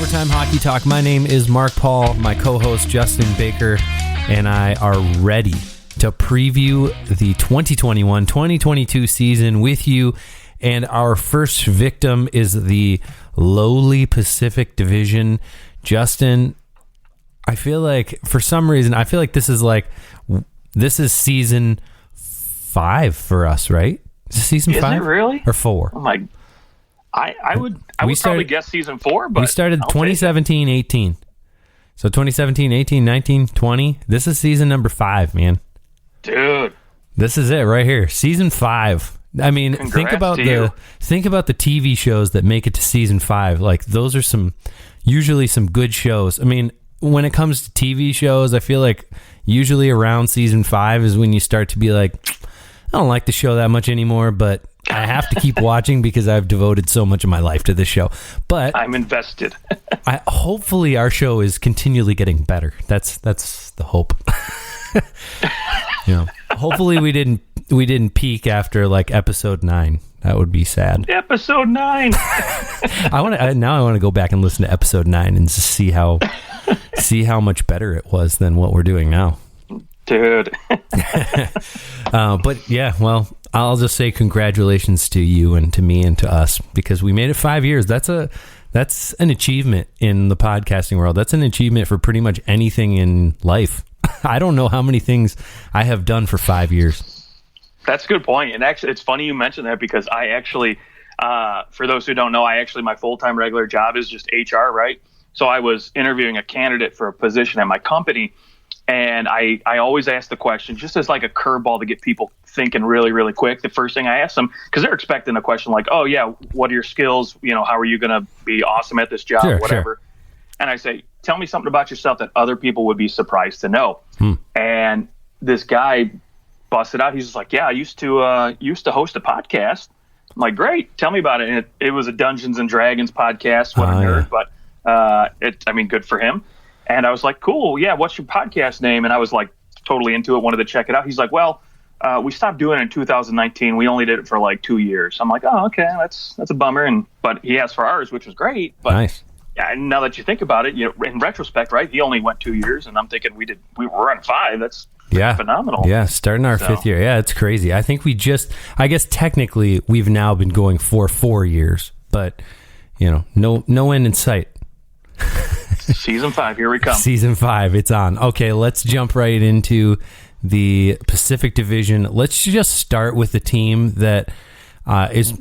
Overtime Hockey Talk. My name is Mark Paul. My co-host Justin Baker and I are ready to preview the 2021-2022 season with you. And our first victim is the lowly Pacific Division. Justin, I feel like for some reason, this is season 5 for us, right? Is it season 5? Is it really? Or 4? Oh my! I would probably guess season 4, but we started 2017-18. So 2017, 18, 19, 20. This is season number 5, man. Dude, this is it right here. Season 5. I mean, think about the TV shows that make it to season 5. Like, those are usually some good shows. I mean, when it comes to TV shows, I feel like usually around season 5 is when you start to be like, I don't like the show that much anymore, but I have to keep watching because I've devoted so much of my life to this show. But I'm invested. Hopefully our show is continually getting better. That's the hope. Hopefully we didn't peak after like episode 9. That would be sad. Episode 9. I want to go back and listen to episode 9 and just see how much better it was than what we're doing now. Dude. But yeah, well, I'll just say congratulations to you and to me and to us because we made it 5 years. That's an achievement in the podcasting world. That's an achievement for pretty much anything in life. I don't know how many things I have done for 5 years. That's a good point. And actually, it's funny you mentioned that because I actually, for those who don't know, my full-time regular job is just HR, right? So I was interviewing a candidate for a position at my company. And I always ask the question, just as like a curveball to get people thinking really, really quick. The first thing I ask them, because they're expecting a question like, oh, yeah, what are your skills? How are you going to be awesome at this job, whatever. Sure. And I say, tell me something about yourself that other people would be surprised to know. And this guy busted out. He's just like, yeah, I used to host a podcast. I'm like, great. Tell me about it. And it was a Dungeons and Dragons podcast. What a nerd. Yeah. But good for him. And I was like, cool, yeah, what's your podcast name? And I was like totally into it, wanted to check it out. He's like, well, we stopped doing it in 2019. We only did it for like 2 years. I'm like, oh, okay, that's a bummer. But he asked for ours, which was great. But nice. Yeah, now that you think about it, in retrespect, right, he only went 2 years. And I'm thinking we were on 5. That's phenomenal. Yeah, starting our 5th year. Yeah, it's crazy. I think I guess technically we've now been going for 4 years. But, no end in sight. Season 5, here we come. Season 5, it's on. Okay, let's jump right into the Pacific Division. Let's just start with the team that is,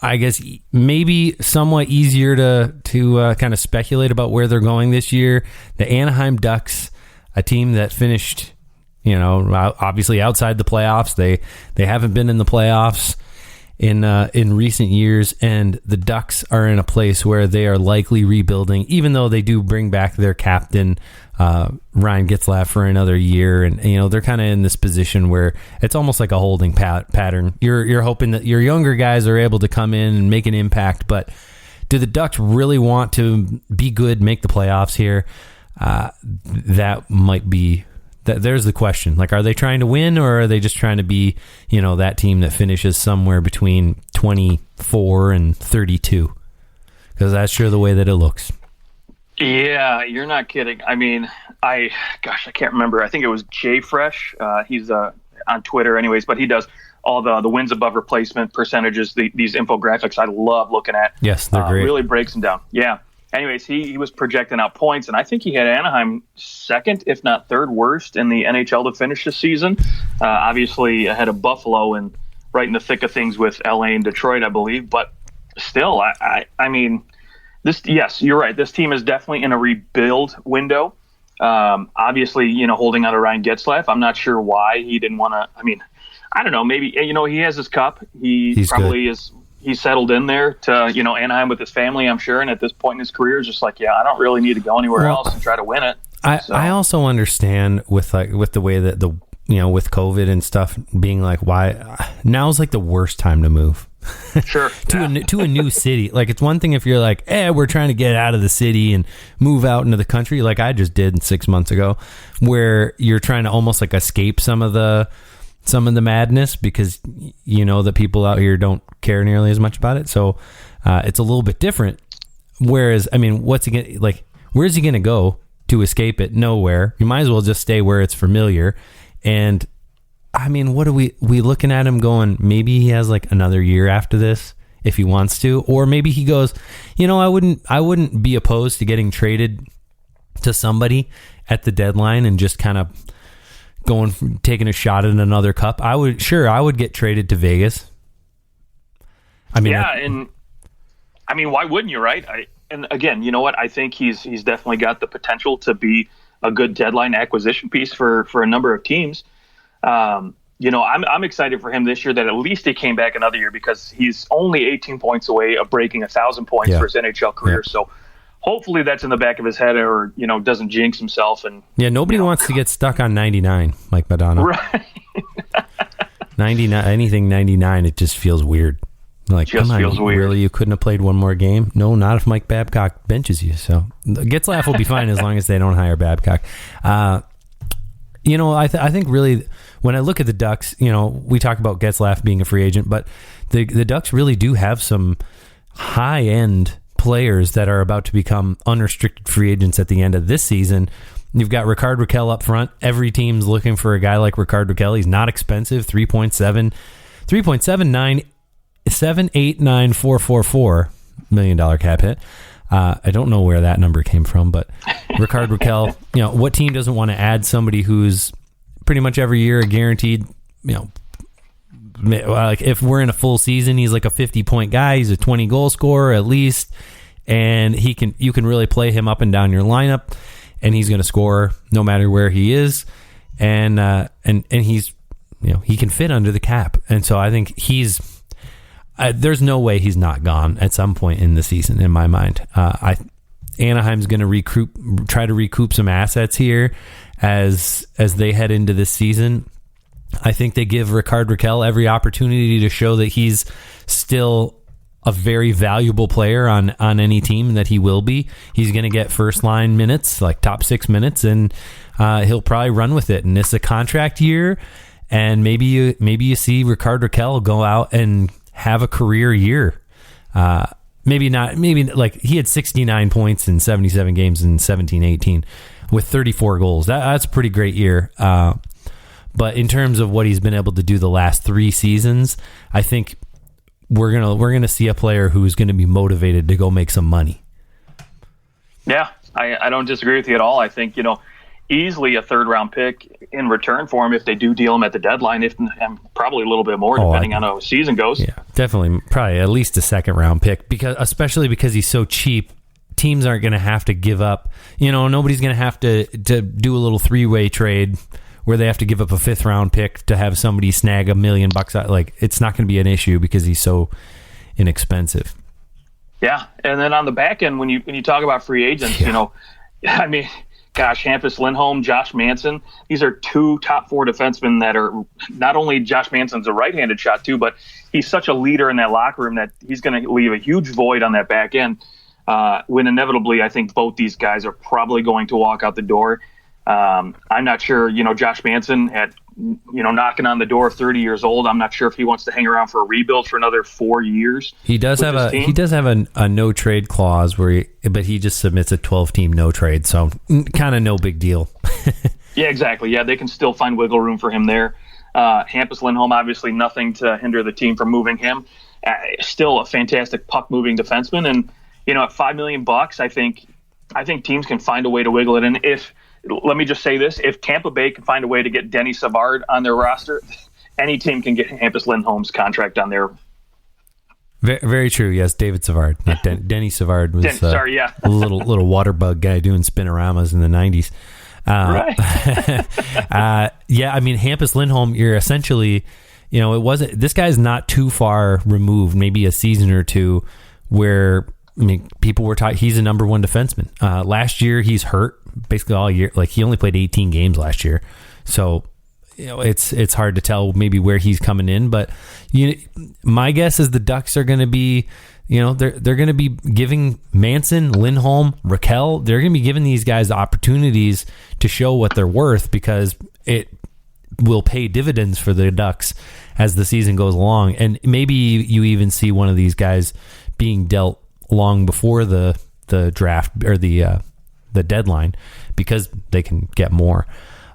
I guess, maybe somewhat easier to kind of speculate about where they're going this year. The Anaheim Ducks, a team that finished, obviously outside the playoffs. They haven't been in the playoffs in recent years, and the Ducks are in a place where they are likely rebuilding, even though they do bring back their captain, Ryan Getzlaf, for another year. And, they're kind of in this position where it's almost like a holding pattern. You're hoping that your younger guys are able to come in and make an impact, but do the Ducks really want to be good, make the playoffs here? That might be... There's the question. Like, are they trying to win, or are they just trying to be, that team that finishes somewhere between 24 and 32? Because that's sure the way that it looks. Yeah, you're not kidding. I mean, I can't remember. I think it was Jay Fresh. He's on Twitter anyways, but he does all the wins above replacement percentages, these infographics I love looking at. Yes, they're great. Really breaks them down. Yeah. Anyways, he was projecting out points, and I think he had Anaheim second, if not third worst in the NHL to finish this season. Obviously ahead of Buffalo and right in the thick of things with LA and Detroit, I believe. But still, I mean, yes, you're right. This team is definitely in a rebuild window. Obviously, holding on to Ryan Getzlaf. I'm not sure why he didn't want to. I mean, I don't know. Maybe, he has his cup. He's probably good. He's settled in there to, Anaheim with his family, I'm sure. And at this point in his career, is just like, yeah, I don't really need to go anywhere else and try to win it. I also understand with the way that with COVID and stuff being like, why now's like the worst time to move. Sure. to a new city. Like, it's one thing if you're like, we're trying to get out of the city and move out into the country, like I just did 6 months ago, where you're trying to almost like escape some of the madness because the people out here don't care nearly as much about it. So it's a little bit different. Whereas, I mean, what's he gonna like? Where's he gonna go to escape it? Nowhere. You might as well just stay where it's familiar. And I mean, what are we looking at him going? Maybe he has like another year after this if he wants to, or maybe he goes, I wouldn't be opposed to getting traded to somebody at the deadline and just kind of taking a shot at another cup. I would get traded to Vegas. I mean, and I mean, why wouldn't you, right? And again, you know what? I think he's definitely got the potential to be a good deadline acquisition piece for a number of teams. I'm excited for him this year that at least he came back another year, because he's only 18 points away of breaking 1,000 points for his NHL career. Yeah. So hopefully that's in the back of his head, or doesn't jinx himself. And nobody wants to get stuck on 99 like Madonna. Right. 99, anything 99, it just feels weird. Like, just come on, feels weird. Really? You couldn't have played one more game? No, not if Mike Babcock benches you. So Getzlaf will be fine as long as they don't hire Babcock. I think really when I look at the Ducks, we talk about Getzlaf being a free agent, but the Ducks really do have some high-end players that are about to become unrestricted free agents at the end of this season. You've got Rickard Rakell up front. Every team's looking for a guy like Rickard Rakell. He's not expensive, $3.79444 million cap hit. I don't know where that number came from, but Rickard Rakell, what team doesn't want to add somebody who's pretty much every year a guaranteed, like if we're in a full season, he's like a 50-point guy. He's a 20-goal scorer at least, and you can really play him up and down your lineup, and he's going to score no matter where he is, and he's he can fit under the cap, and so I think he's. There's no way he's not gone at some point in the season, in my mind. Anaheim's going to try to recoup some assets here as they head into this season. I think they give Rickard Rakell every opportunity to show that he's still a very valuable player on any team that he will be. He's going to get first line minutes, like top 6 minutes, and he'll probably run with it. And it's a contract year, and maybe you see Rickard Rakell go out and have a career year. Maybe like he had 69 points in 77 games in 17-18 with 34 goals. That's a pretty great year. But in terms of what he's been able to do the last 3 seasons, I think we're gonna see a player who's going to be motivated to go make some money. Yeah, I don't disagree with you at all. I think easily a 3rd-round pick in return for him if they do deal him at the deadline, and probably a little bit more depending on how the season goes. Yeah, definitely, probably at least a 2nd-round pick, especially because he's so cheap. Teams aren't going to have to give up. Nobody's going to have to do a little 3-way trade where they have to give up a 5th-round pick to have somebody snag $1 million. Like, it's not going to be an issue because he's so inexpensive. Yeah, and then on the back end, when you talk about free agents, I mean. Gosh, Hampus Lindholm, Josh Manson. These are 2 top 4 defensemen that are not only Josh Manson's a right-handed shot too, but he's such a leader in that locker room that he's going to leave a huge void on that back end. When inevitably, I think both these guys are probably going to walk out the door. I'm not sure, Josh Manson at, knocking on the door of 30 years old. I'm not sure if he wants to hang around for a rebuild for another 4 years. He does have a no trade clause but he just submits a 12-team no trade. So kind of no big deal. Yeah, exactly. Yeah, they can still find wiggle room for him there. Hampus Lindholm, obviously nothing to hinder the team from moving him. Still a fantastic puck moving defenseman. And, at $5 million, I think teams can find a way to wiggle it. And let me just say this, if Tampa Bay can find a way to get Denny Savard on their roster, any team can get Hampus Lindholm's contract on there. Very, very true. Yes, David Savard, not Denny Savard was a little water bug guy doing spinoramas in the 90s. Right. Yeah, I mean, Hampus Lindholm, you're essentially, this guy's not too far removed, maybe a season or two, where, people were talking, he's a number 1 defenseman. Last year, he's hurt basically all year. Like, he only played 18 games last year. So, it's hard to tell maybe where he's coming in. But my guess is the Ducks are going to be, they're going to be giving Manson, Lindholm, Rakell, they're going to be giving these guys opportunities to show what they're worth, because it will pay dividends for the Ducks as the season goes along. And maybe you even see one of these guys being dealt long before the the draft or the deadline because they can get more.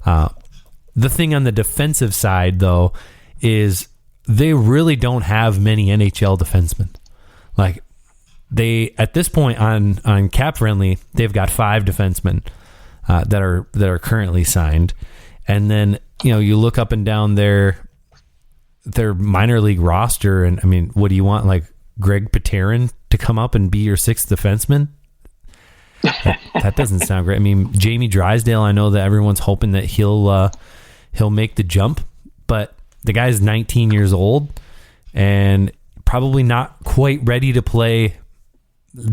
The thing on the defensive side, though, is they really don't have many NHL defensemen. Like, they, at this point on Cap Friendly, they've got 5 defensemen that are currently signed. And then, you look up and down their minor league roster, and I mean, what do you want? Like Greg Paterin to come up and be your 6th defenseman? That doesn't sound great. I mean, Jamie Drysdale, I know that everyone's hoping that he'll make the jump, but the guy's 19 years old and probably not quite ready to play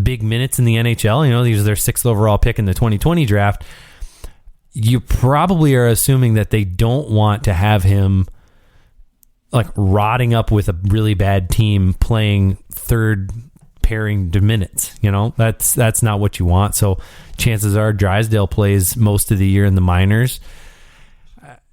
big minutes in the NHL. These are their 6th overall pick in the 2020 draft. You probably are assuming that they don't want to have him like rotting up with a really bad team playing third pairing minutes. That's not what you want. So chances are Drysdale plays most of the year in the minors.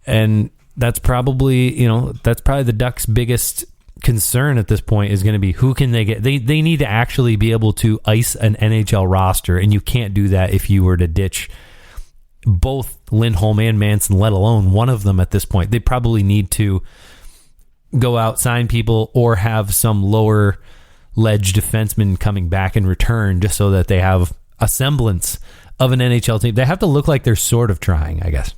And that's probably the Ducks' biggest concern at this point is going to be who can they get. They need to actually be able to ice an NHL roster, and you can't do that if you were to ditch both Lindholm and Manson, let alone one of them at this point. They probably need to go out, sign people, or have some lower ledge defenseman coming back in return just so that they have a semblance of an NHL team. They have to look like they're sort of trying, I guess.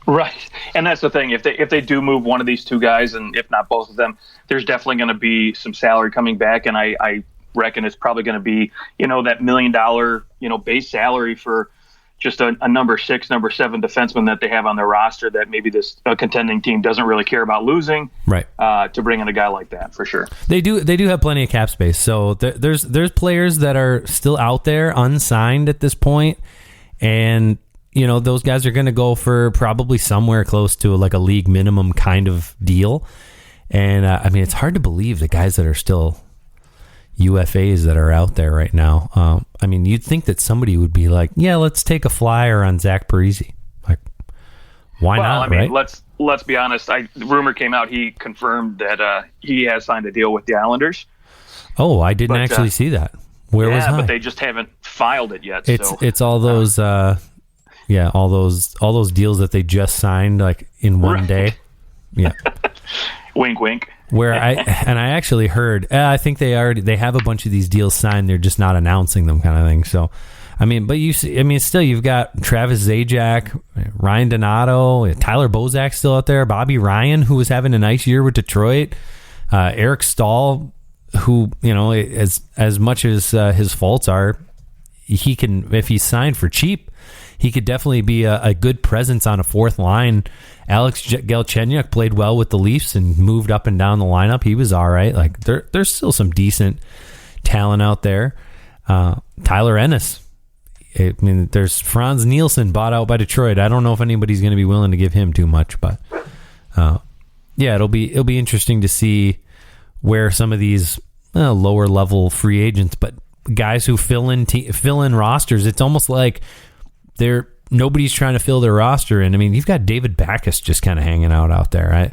Right. And that's the thing. If they do move one of these 2 guys, and if not both of them, there's definitely going to be some salary coming back. And I reckon it's probably going to be, that $1 million, base salary for just a number 6, number 7 defenseman that they have on their roster that maybe this contending team doesn't really care about losing. Right. To bring in a guy like that, for sure. They do have plenty of cap space. So there's players that are still out there unsigned at this point, and those guys are going to go for probably somewhere close to like a league minimum kind of deal. And I mean, it's hard to believe the guys that are still UFAs that are out there right now. I mean, you'd think that somebody would be like, yeah, let's take a flyer on Zach Parisi. Like, why not? I mean, right? Let's be honest. The rumor came out. He confirmed that he has signed a deal with the Islanders. Oh, I didn't actually see that. Where was I? But they just haven't filed it yet. It's all those, all those deals that they just signed like in one day. Yeah. Wink, wink. Where I actually heard, I think they have a bunch of these deals signed. They're just not announcing them, kind of thing. So, I mean, but still, you've got Travis Zajac, Ryan Donato, Tyler Bozak still out there, Bobby Ryan, who was having a nice year with Detroit, Eric Stahl, who, as much as his faults are, he can, if he's signed for cheap, he could definitely be a good presence on a 4th line. Alex Galchenyuk played well with the Leafs and moved up and down the lineup. He was all right. Like there's still some decent talent out there. Tyler Ennis. I mean, there's Franz Nielsen bought out by Detroit. I don't know if anybody's going to be willing to give him too much, but it'll be interesting to see where some of these lower level free agents, but guys who fill in rosters. It's almost like nobody's trying to fill their roster in. I mean, you've got David Backes just kind of hanging out there.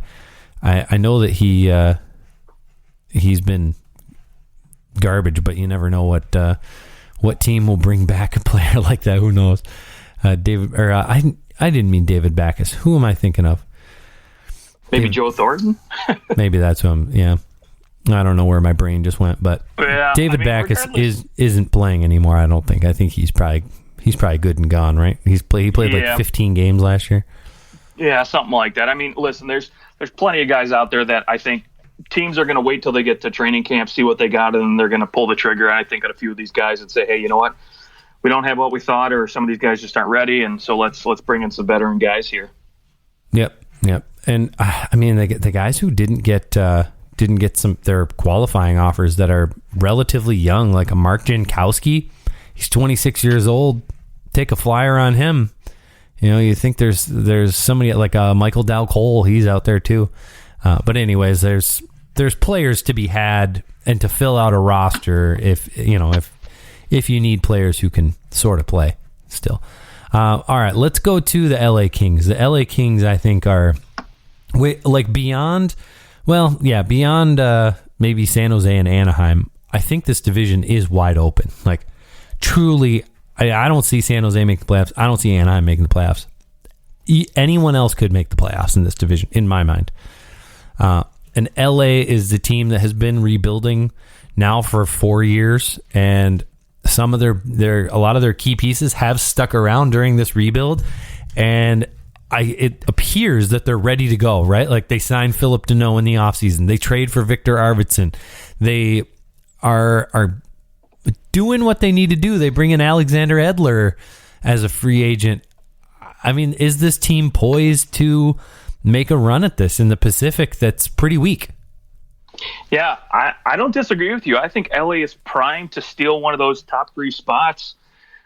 I know that he's been garbage, but you never know what team will bring back a player like that. Who knows? I didn't mean David Backes. Who am I thinking of? Maybe Joe Thornton? Maybe that's who I'm. Yeah, I don't know where my brain just went, but David Backes isn't playing anymore. I don't think. I think he's probably good and gone, right? He played like 15 games last year. Yeah, something like that. I mean, listen, there's plenty of guys out there that I think teams are going to wait till they get to training camp, see what they got, and then they're going to pull the trigger. And I think at a few of these guys and say, hey, you know what? We don't have what we thought, or some of these guys just aren't ready, and so let's bring in some veteran guys here. Yep. And I mean, the guys who didn't get some their qualifying offers that are relatively young, like a Mark Jankowski. He's 26 years old. Take a flyer on him. You think there's somebody like Michael Dow Cole. He's out there too. But anyways, there's players to be had and to fill out a roster if you need players who can sort of play still. All right, let's go to the LA Kings. The LA Kings, I think, are beyond maybe San Jose and Anaheim. I think this division is wide open. Like truly, I don't see San Jose make the playoffs. I don't see Anaheim making the playoffs. Anyone else could make the playoffs in this division, in my mind. And LA is the team that has been rebuilding now for 4 years, and some of a lot of their key pieces have stuck around during this rebuild, and it appears that they're ready to go, right? Like, they signed Philip Deneau in the offseason. They trade for Victor Arvidsson. They are doing what they need to do. They bring in Alexander Edler as a free agent. I mean, is this team poised to make a run at this in the Pacific that's pretty weak? Yeah, I don't disagree with you. I think LA is primed to steal one of those top 3 spots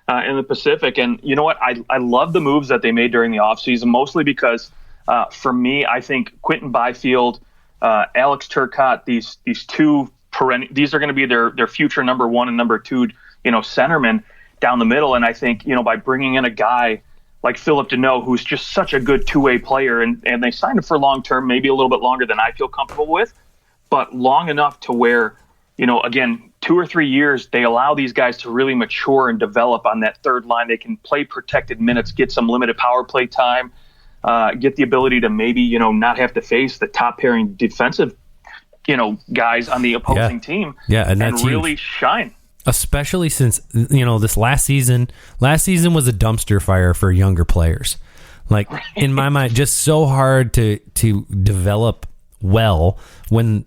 in the Pacific. And you know what? I love the moves that they made during the offseason, mostly because for me, I think Quentin Byfield, Alex Turcotte, these two these are going to be their future number 1 and number 2, centermen down the middle. And I think, by bringing in a guy like Philip Deneau, who's just such a good two-way player, and they signed him for long-term, maybe a little bit longer than I feel comfortable with, but long enough to where, again, 2 or 3 years, they allow these guys to really mature and develop on that third line. They can play protected minutes, get some limited power play time, get the ability to maybe, not have to face the top-pairing defensive, guys on the opposing team and really huge. Shine. Especially since, this last season was a dumpster fire for younger players. Like, right. In my mind, just so hard to develop well when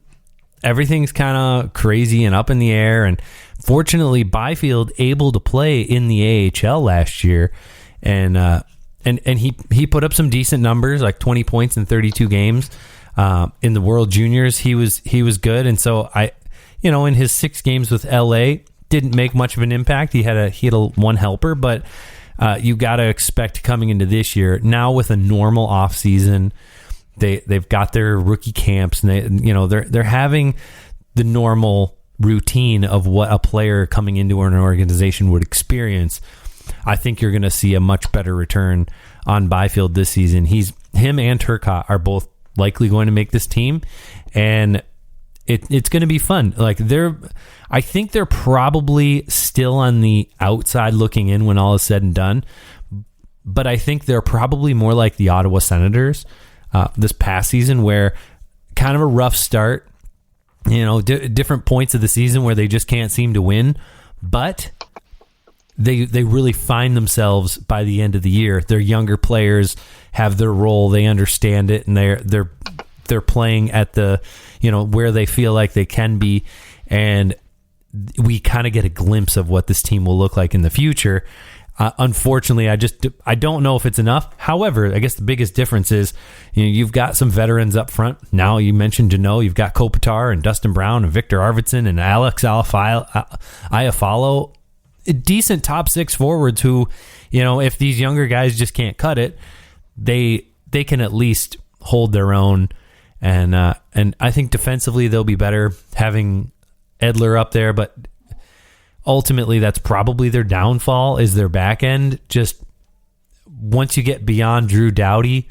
everything's kind of crazy and up in the air. And fortunately, Byfield able to play in the AHL last year, and he put up some decent numbers, like 20 points in 32 games. In the World Juniors, he was good, and so in his 6 games with LA, didn't make much of an impact. He had a one helper, but you got to expect coming into this year now with a normal off season. They've got their rookie camps, and they're having the normal routine of what a player coming into an organization would experience. I think you're going to see a much better return on Byfield this season. Him and Turcotte are both likely going to make this team, and it's going to be fun. Like, I think they're probably still on the outside looking in when all is said and done, but I think they're probably more like the Ottawa Senators this past season, where kind of a rough start, different points of the season where they just can't seem to win, but they really find themselves by the end of the year. Their younger players have their role, they understand it, and they're playing at the where they feel like they can be, and we kind of get a glimpse of what this team will look like in the future. Unfortunately, I don't know if it's enough. However, I guess the biggest difference is you've got some veterans up front. Now, you mentioned Deneau, you've got Kopitar and Dustin Brown and Victor Arvidsson and Alex Iafallo, decent top 6 forwards who, if these younger guys just can't cut it, they can at least hold their own. And I think defensively they'll be better having Edler up there, but ultimately that's probably their downfall, is their back end. Just once you get beyond Drew Doughty,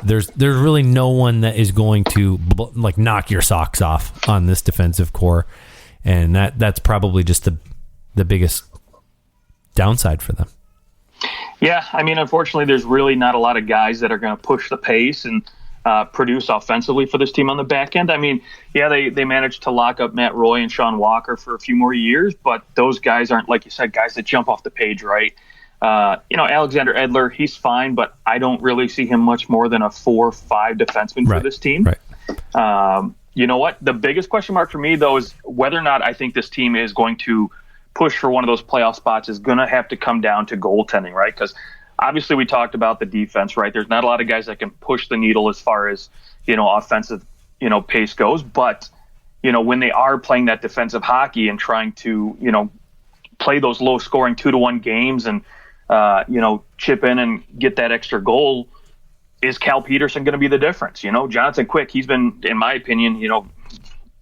there's really no one that is going to knock your socks off on this defensive core, and that's probably just the biggest downside for them. Yeah, I mean, unfortunately, there's really not a lot of guys that are going to push the pace and produce offensively for this team on the back end. I mean, yeah, they managed to lock up Matt Roy and Sean Walker for a few more years, but those guys aren't, like you said, guys that jump off the page, right? Alexander Edler, he's fine, but I don't really see him much more than a 4-5 defenseman for this team. Right. You know what? The biggest question mark for me, though, is whether or not I think this team is going to push for one of those playoff spots is going to have to come down to goaltending, right? Because obviously we talked about the defense, right? There's not a lot of guys that can push the needle as far as, offensive, pace goes. But, when they are playing that defensive hockey and trying to, play those low scoring 2-1 games and, chip in and get that extra goal, is Cal Peterson going to be the difference? Jonathan Quick, he's been, in my opinion,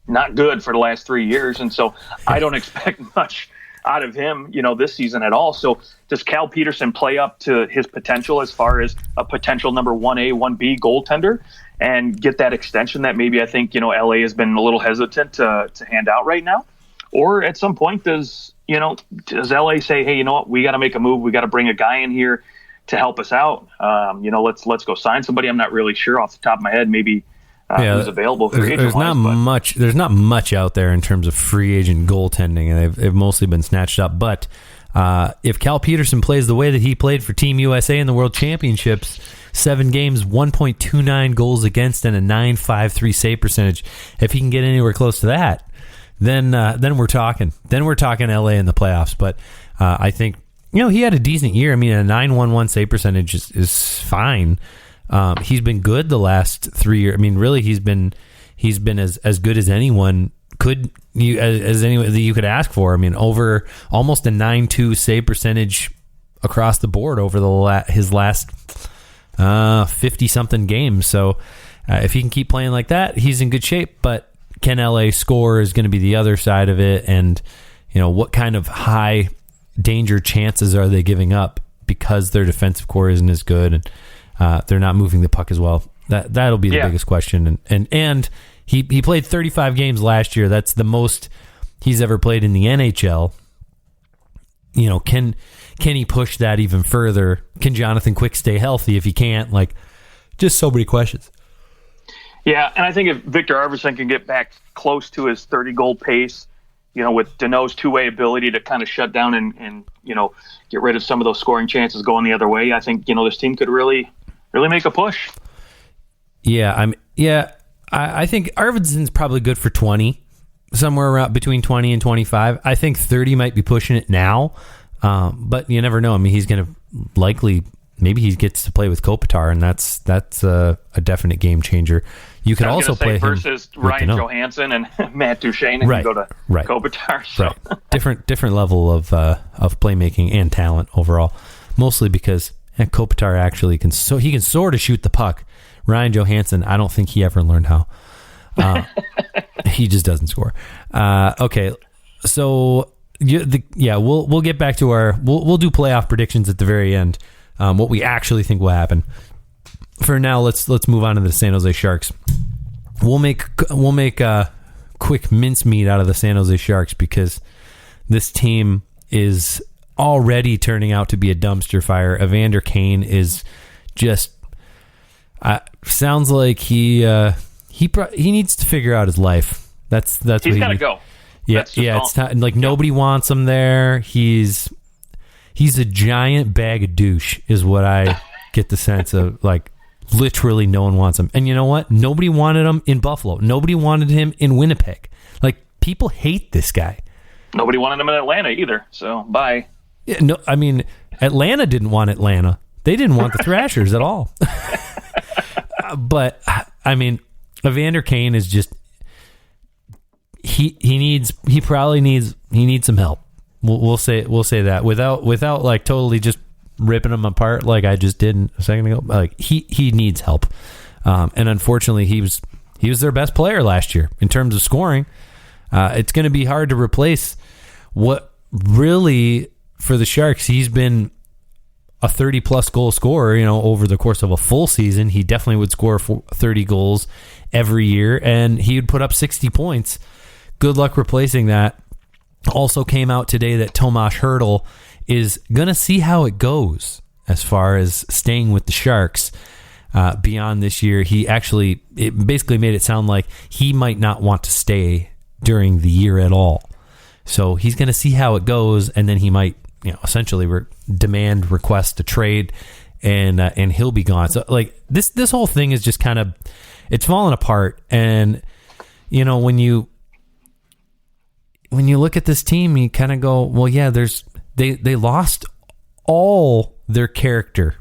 not good for the last 3 years. And so I don't expect much out of him, this season at all. So does Cal Peterson play up to his potential as far as a potential number 1A, 1B goaltender and get that extension that maybe I think, LA has been a little hesitant to hand out right now? Or at some point does does LA say, hey, you know what, we got to make a move. We got to bring a guy in here to help us out. Let's go sign somebody. I'm not really sure off the top of my head. Maybe who's available for agent. There's not much out there in terms of free agent goaltending, and they've mostly been snatched up. But if Cal Peterson plays the way that he played for Team USA in the World Championships, 7 games, 1.29 goals against, and a .953 save percentage, if he can get anywhere close to that, then we're talking. Then we're talking LA in the playoffs. But I think he had a decent year. I mean, a .911 save percentage is fine. He's been good the last 3 years. I mean, really, he's been as good as anyone as anyone that you could ask for. I mean, over almost a .92 save percentage across the board over his last 50 something games. So if he can keep playing like that, he's in good shape. But can LA score is going to be the other side of it, and what kind of high danger chances are they giving up because their defensive core isn't as good and they're not moving the puck as well. That'll be the biggest question. And he played 35 games last year. That's the most he's ever played in the NHL. Can he push that even further? Can Jonathan Quick stay healthy? If he can't, just so many questions. Yeah, and I think if Victor Arvidsson can get back close to his 30-goal pace, with Danault's two-way ability to kind of shut down and get rid of some of those scoring chances going the other way, I think, this team could really make a push. Yeah, I think Arvidsson's probably good for 20, somewhere around between 20 and 25. I think 30 might be pushing it now, but you never know. I mean, he's going to likely, maybe he gets to play with Kopitar, and that's a definite game changer. You could also play him versus Ryan Johansson and Matt Duchene, and go to Kopitar. So. Right, different level of playmaking and talent overall. Mostly because Kopitar actually can sort of shoot the puck. Ryan Johansson, I don't think he ever learned how. He just doesn't score. Okay, so we'll get back to we'll do playoff predictions at the very end. What we actually think will happen. For now, let's move on to the San Jose Sharks. We'll make a quick mincemeat out of the San Jose Sharks because this team is already turning out to be a dumpster fire. Evander Kane is just sounds like he needs to figure out his life. That's he's got to go. Yeah, it's not like nobody wants him there. He's a giant bag of douche is what I get the sense of. Literally no one wants him. And you know what? Nobody wanted him in Buffalo. Nobody wanted him in Winnipeg. People hate this guy. Nobody wanted him in Atlanta either. So bye. Yeah, no, I mean, Atlanta didn't want Atlanta. They didn't want the Thrashers at all. But I mean, Evander Kane is just he needs some help. We'll say that without totally just ripping him apart like I just did a second ago. He needs help, and unfortunately he was their best player last year in terms of scoring. It's going to be hard to replace what really for the Sharks he's been a 30-plus goal scorer. Over the course of a full season, he definitely would score 30 goals every year, and he would put up 60 points. Good luck replacing that. Also came out today that Tomas Hertl is going to see how it goes as far as staying with the Sharks beyond this year. It basically made it sound like he might not want to stay during the year at all. So he's going to see how it goes, and then he might, essentially request a trade, and he'll be gone. So this whole thing is just kind of, it's falling apart. And when you look at this team, you kind of go, well, yeah, they lost all their character.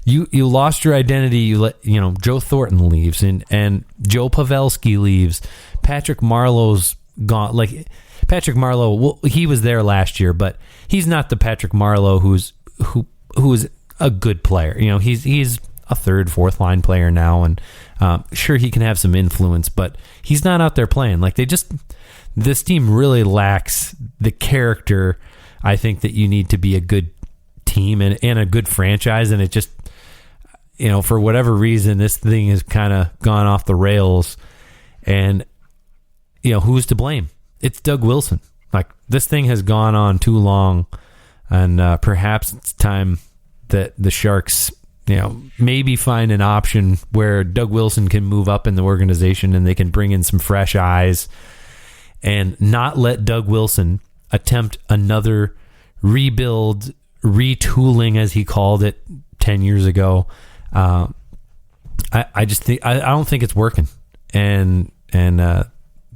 You lost your identity. You let Joe Thornton leaves and Joe Pavelski leaves. Patrick Marleau's gone. Patrick Marleau, well, he was there last year, but he's not the Patrick Marleau who is a good player. He's a third, fourth line player now, and sure he can have some influence, but he's not out there playing. This team really lacks the character, I think, that you need to be a good team and a good franchise. And it just, for whatever reason, this thing has kind of gone off the rails. And, who's to blame? It's Doug Wilson. Like, this thing has gone on too long, and perhaps it's time that the Sharks, maybe find an option where Doug Wilson can move up in the organization and they can bring in some fresh eyes and not let Doug Wilson attempt another rebuild, retooling, as he called it 10 years ago. I just think I don't think it's working, and the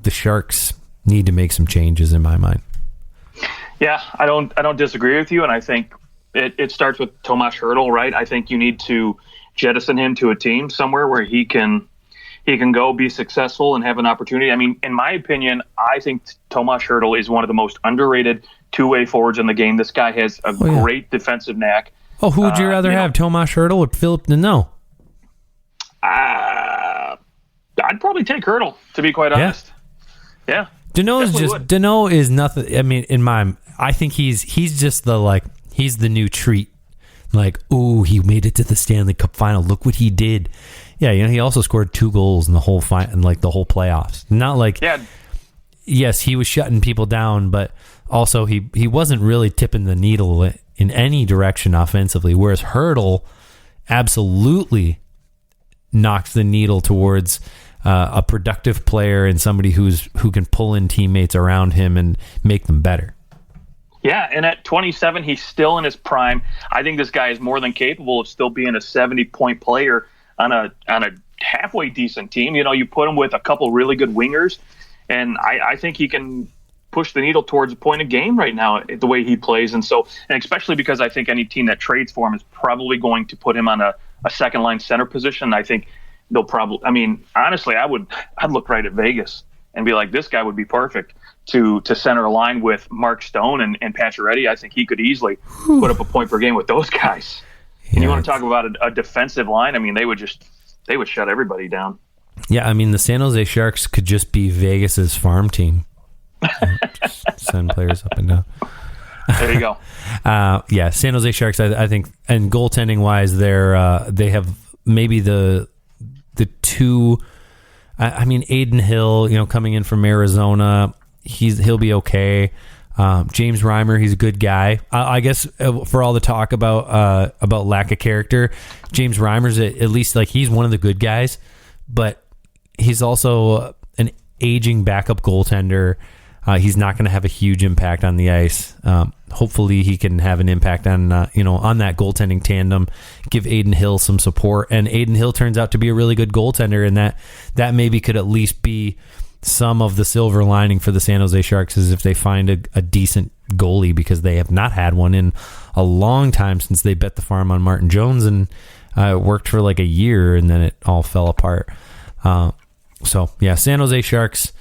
Sharks need to make some changes in my mind. Yeah, I don't disagree with you, and I think it starts with Tomas Hertl, right? I think you need to jettison him to a team somewhere where he can go be successful and have an opportunity. I mean, in my opinion, I think Tomas Hertl is one of the most underrated two-way forwards in the game. This guy has a great defensive knack. Oh, who would you rather have, Tomas Hertl or Philip Deneau? I'd probably take Hertl, to be quite honest. Yeah. Deneau is nothing. I mean, I think he's just he's the new treat. Like, ooh, he made it to the Stanley Cup final. Look what he did. Yeah, he also scored 2 goals in the whole the whole playoffs. Not like, yes, he was shutting people down, but also he wasn't really tipping the needle in any direction offensively. Whereas Hertl absolutely knocks the needle towards a productive player and somebody who can pull in teammates around him and make them better. Yeah, and at 27, he's still in his prime. I think this guy is more than capable of still being a 70-point player on a halfway decent team. You put him with a couple really good wingers, and I think he can push the needle towards a point a game right now the way he plays. And especially because I think any team that trades for him is probably going to put him on a second-line center position. I think they'll probably – I mean, honestly, I'd look right at Vegas and be like, this guy would be perfect to center a line with Mark Stone and Pacioretty. I think he could easily put up a point per game with those guys. And you want to talk about a defensive line? I mean, they would shut everybody down. Yeah, I mean, the San Jose Sharks could just be Vegas's farm team. Just send players up and down. There you go. San Jose Sharks, I think, and goaltending wise, they have maybe the two. I mean, Aiden Hill, coming in from Arizona, he'll be okay. James Reimer, he's a good guy. I guess for all the talk about lack of character, James Reimer's at least he's one of the good guys, but he's also an aging backup goaltender. He's not going to have a huge impact on the ice. Hopefully he can have an impact on on that goaltending tandem, give Aiden Hill some support, and Aiden Hill turns out to be a really good goaltender, and that maybe could at least be some of the silver lining for the San Jose Sharks, is if they find a decent goalie, because they have not had one in a long time since they bet the farm on Martin Jones, and it worked for a year, and then it all fell apart. San Jose Sharks,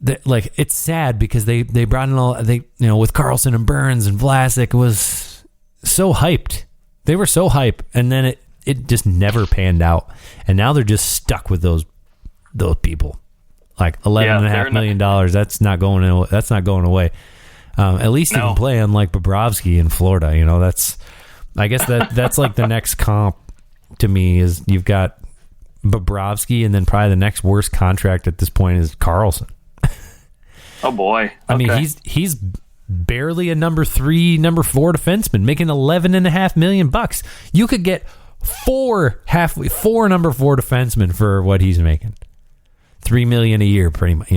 it's sad because they brought in with Carlson and Burns and Vlasic was so hyped. They were so hyped, and then it just never panned out, and now they're just stuck with those people. $11.5 million. That's not going away. At least you can play on Bobrovsky in Florida. I guess that's the next comp to me is you've got Bobrovsky, and then probably the next worst contract at this point is Carlson. Oh boy! Okay. I mean, he's barely a number 3, number 4 defenseman, making $11.5 million. You could get 4 number 4 defensemen for what he's making. $3 million a year, pretty much.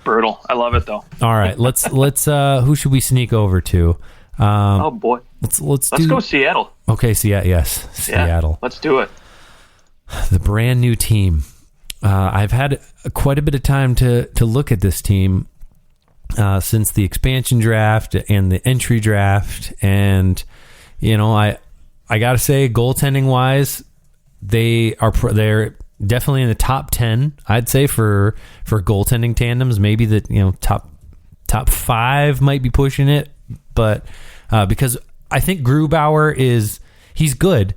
Brutal. I love it though. All right, let's who should we sneak over to? Oh boy, let's go Seattle. Okay, Seattle. Yeah, let's do it. The brand new team. I've had quite a bit of time to look at this team since the expansion draft and the entry draft, and I gotta say, goaltending wise, they're definitely in the top 10. I'd say for goaltending tandems, maybe the top 5 might be pushing it, but because I think Grubauer he's good,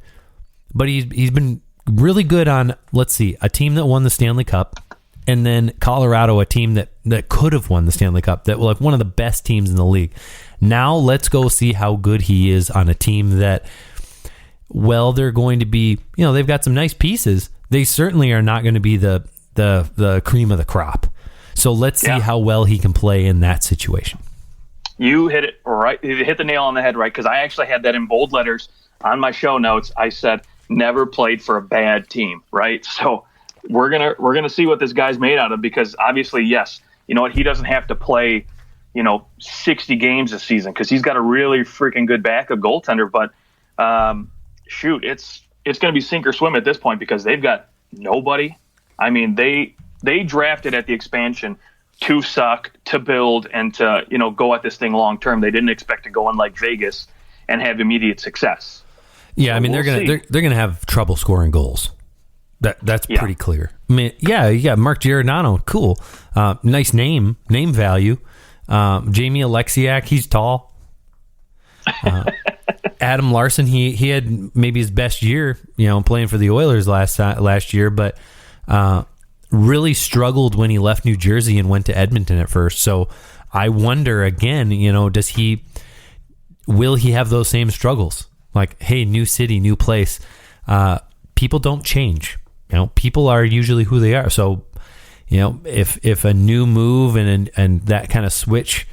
but he's been really good on, let's see, a team that won the Stanley Cup, and then Colorado, a team that could have won the Stanley Cup, that one of the best teams in the league. Now let's go see how good he is on a team that, they're going to be, they've got some nice pieces. They certainly are not going to be the cream of the crop. So let's see how well he can play in that situation. You hit it right. You hit the nail on the head, right? Because I actually had that in bold letters on my show notes. I said, never played for a bad team, right? So we're gonna see what this guy's made out of, because obviously, yes, you know what, he doesn't have to play, 60 games this season because he's got a really freaking good backup goaltender. But shoot, it's going to be sink or swim at this point because they've got nobody. I mean, they drafted at the expansion to suck, to build, and to go at this thing long term. They didn't expect to go in like Vegas and have immediate success. Yeah, so I mean, they're gonna have trouble scoring goals. That's pretty clear. I mean, yeah, you got Mark Giordano, cool, nice name value. Jamie Alexiak, he's tall. Adam Larson, he had maybe his best year, playing for the Oilers last year, but really struggled when he left New Jersey and went to Edmonton at first. So I wonder again, will he have those same struggles? Like, hey, new city, new place. People don't change. People are usually who they are. So, if a new move and that kind of switch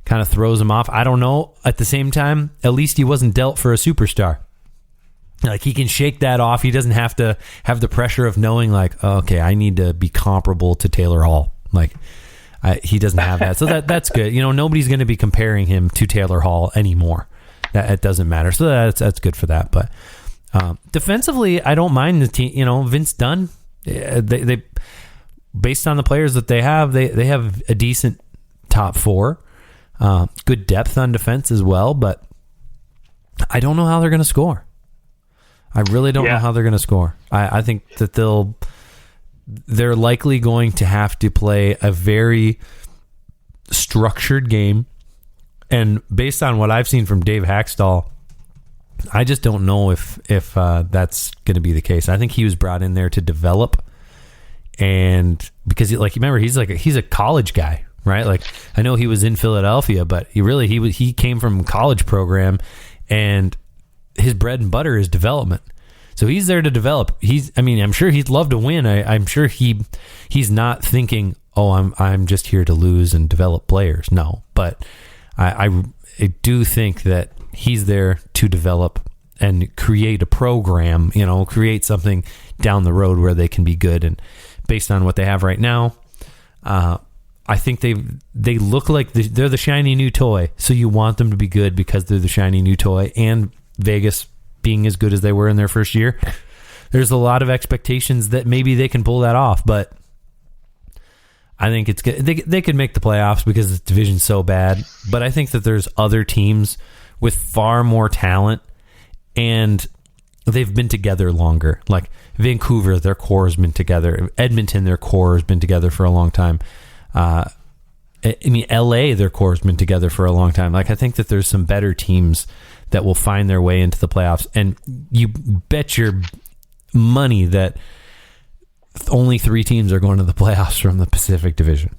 kind of throws him off, I don't know. At the same time, at least he wasn't dealt for a superstar. Like, he can shake that off. He doesn't have to have the pressure of knowing, like, okay, I need to be comparable to Taylor Hall. Like, he doesn't have that. So that's good. Nobody's going to be comparing him to Taylor Hall anymore. It doesn't matter. So that's good for that. But defensively, I don't mind the team. Vince Dunn, they based on the players that they have a decent top four. Good depth on defense as well. But I don't know how they're going to score. I really don't know how they're going to score. I think that they're likely going to have to play a very structured game. And based on what I've seen from Dave Hackstall, I just don't know if that's going to be the case. I think he was brought in there to develop, and because remember, he's a college guy, right? Like, I know he was in Philadelphia, but he came from a college program, and his bread and butter is development. So he's there to develop. I'm sure he'd love to win. I'm sure he's not thinking, oh, I'm just here to lose and develop players. No, but I do think that he's there to develop and create a program, create something down the road where they can be good. And based on what they have right now, I think they look like they're the shiny new toy. So you want them to be good because they're the shiny new toy, and Vegas being as good as they were in their first year. There's a lot of expectations that maybe they can pull that off, but I think it's good. They could make the playoffs because the division's so bad, but I think that there's other teams with far more talent, and they've been together longer. Like Vancouver, their core has been together. Edmonton, their core has been together for a long time. LA, their core has been together for a long time. Like, I think that there's some better teams that will find their way into the playoffs, and you bet your money that only 3 teams are going to the playoffs from the Pacific Division.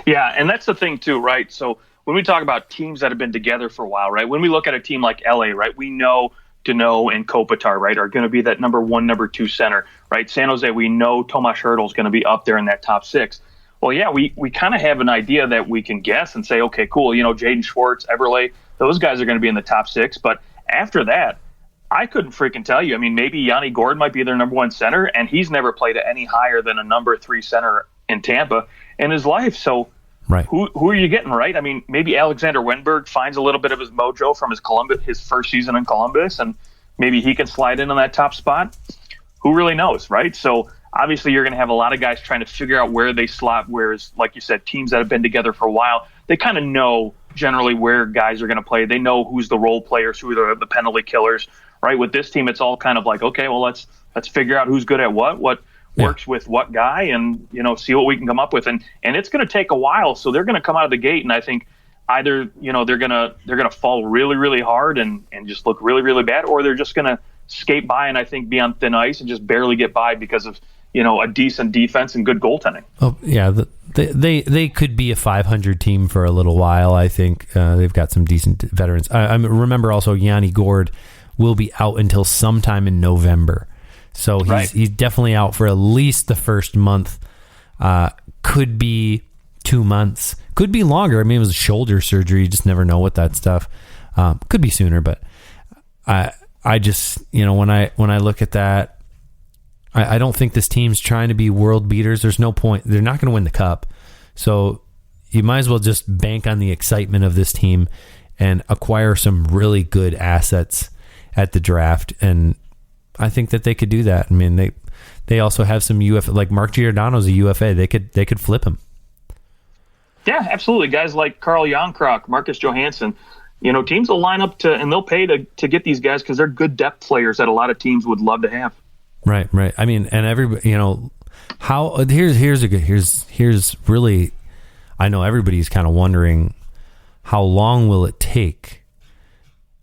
Yeah, and that's the thing too, right? So when we talk about teams that have been together for a while, right? When we look at a team like LA, right, we know Deneau and Kopitar, right, are going to be that number 1, number 2 center, right? San Jose, we know Tomas Hertl is going to be up there in that top 6. Well, yeah, we kind of have an idea that we can guess and say, okay, cool, Jaden Schwartz, Eberle, those guys are going to be in the top 6. But after that, I couldn't freaking tell you. I mean, maybe Yanni Gourde might be their number 1 center, and he's never played at any higher than a number 3 center in Tampa in his life. So right. Who are you getting, right? I mean, maybe Alexander Wenberg finds a little bit of his mojo from his first season in Columbus, and maybe he can slide in on that top spot. Who really knows, right? So obviously you're going to have a lot of guys trying to figure out where they slot, whereas, like you said, teams that have been together for a while, they kind of know generally where guys are going to play. They know who's the role players, who are the penalty killers, right? With this team, it's all kind of like, okay, well, let's figure out who's good at what works with what guy, and see what we can come up with. And it's going to take a while, so they're going to come out of the gate, and I think either they're gonna fall really, really hard and just look really, really bad, or they're just going to skate by and I think be on thin ice and just barely get by because of a decent defense and good goaltending. Oh yeah, they could be a 500 team for a little while. I think they've got some decent veterans. I remember also Yanni Gourde will be out until sometime in November. So he's definitely out for at least the first month Could be 2 months, could be longer. I mean, it was a shoulder surgery. You just never know with that stuff. Could be sooner, but I just, when I look at that, I don't think this team's trying to be world beaters. There's no point. They're not going to win the cup. So you might as well just bank on the excitement of this team and acquire some really good assets at the draft. And I think that they could do that. I mean, they also have some UFA, like Mark Giordano's a UFA. They could flip him. Yeah, absolutely. Guys like Carl Yonkrock, Marcus Johansson, teams will line up and they'll pay to get these guys because they're good depth players that a lot of teams would love to have. Right. I mean, and everybody, here's really, I know everybody's kind of wondering, how long will it take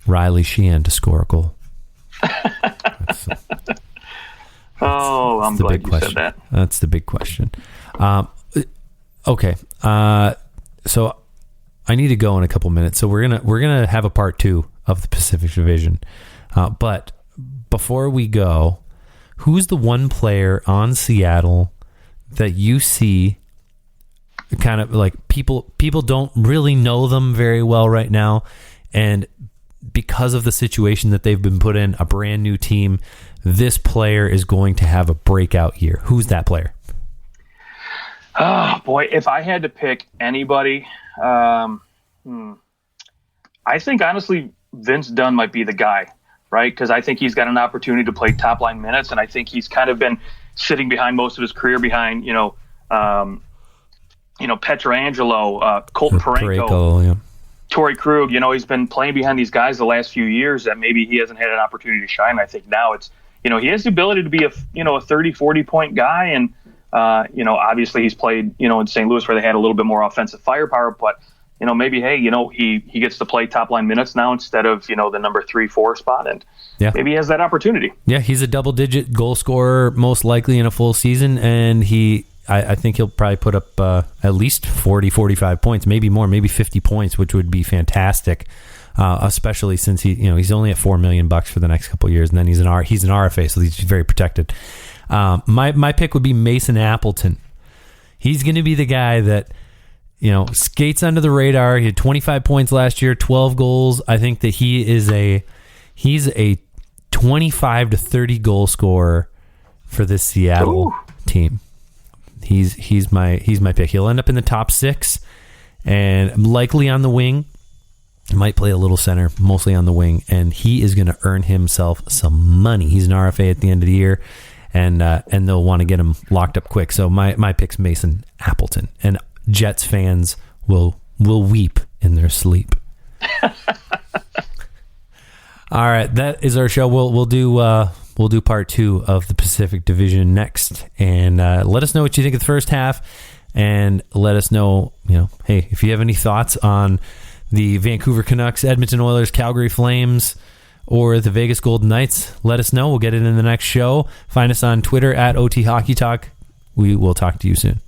Riley Sheehan to score a goal? I'm glad you said that. That's the big question. Okay. So I need to go in a couple minutes. So we're gonna have a part 2 of the Pacific Division. But before we go, who's the one player on Seattle that you see kind of like people don't really know them very well right now, and because of the situation that they've been put in, a brand new team, this player is going to have a breakout year? Who's that player? Oh, boy, if I had to pick anybody, I think, honestly, Vince Dunn might be the guy, right? Because I think he's got an opportunity to play top-line minutes, and I think he's kind of been sitting behind most of his career behind, Petrangelo, Colton Parayko, yeah. Torrey Krug. He's been playing behind these guys the last few years that maybe he hasn't had an opportunity to shine. I think now it's, he has the ability to be a 30, 40-point guy, and obviously he's played, in St. Louis where they had a little bit more offensive firepower, but, maybe, hey, he gets to play top line minutes now instead of, the number 3-4 spot. And maybe he has that opportunity. Yeah. He's a double-digit goal scorer, most likely in a full season. And I think he'll probably put up at least 40, 45 points, maybe more, maybe 50 points, which would be fantastic. Especially since he's only at $4 million for the next couple of years. And then he's an RFA, so he's very protected. My pick would be Mason Appleton. He's going to be the guy that, skates under the radar. He had 25 points last year, 12 goals. I think that he's a 25 to 30 goal scorer for this Seattle team. He's my pick. He'll end up in the top 6 and likely on the wing. Might play a little center, mostly on the wing, and he is going to earn himself some money. He's an RFA at the end of the year. And they'll want to get him locked up quick. So my pick's Mason Appleton, and Jets fans will weep in their sleep. All right, that is our show. We'll do part 2 of the Pacific Division next, and let us know what you think of the first half, and let us know, hey, if you have any thoughts on the Vancouver Canucks, Edmonton Oilers, Calgary Flames, or the Vegas Golden Knights, let us know. We'll get it in the next show. Find us on Twitter at OT Hockey Talk. We will talk to you soon.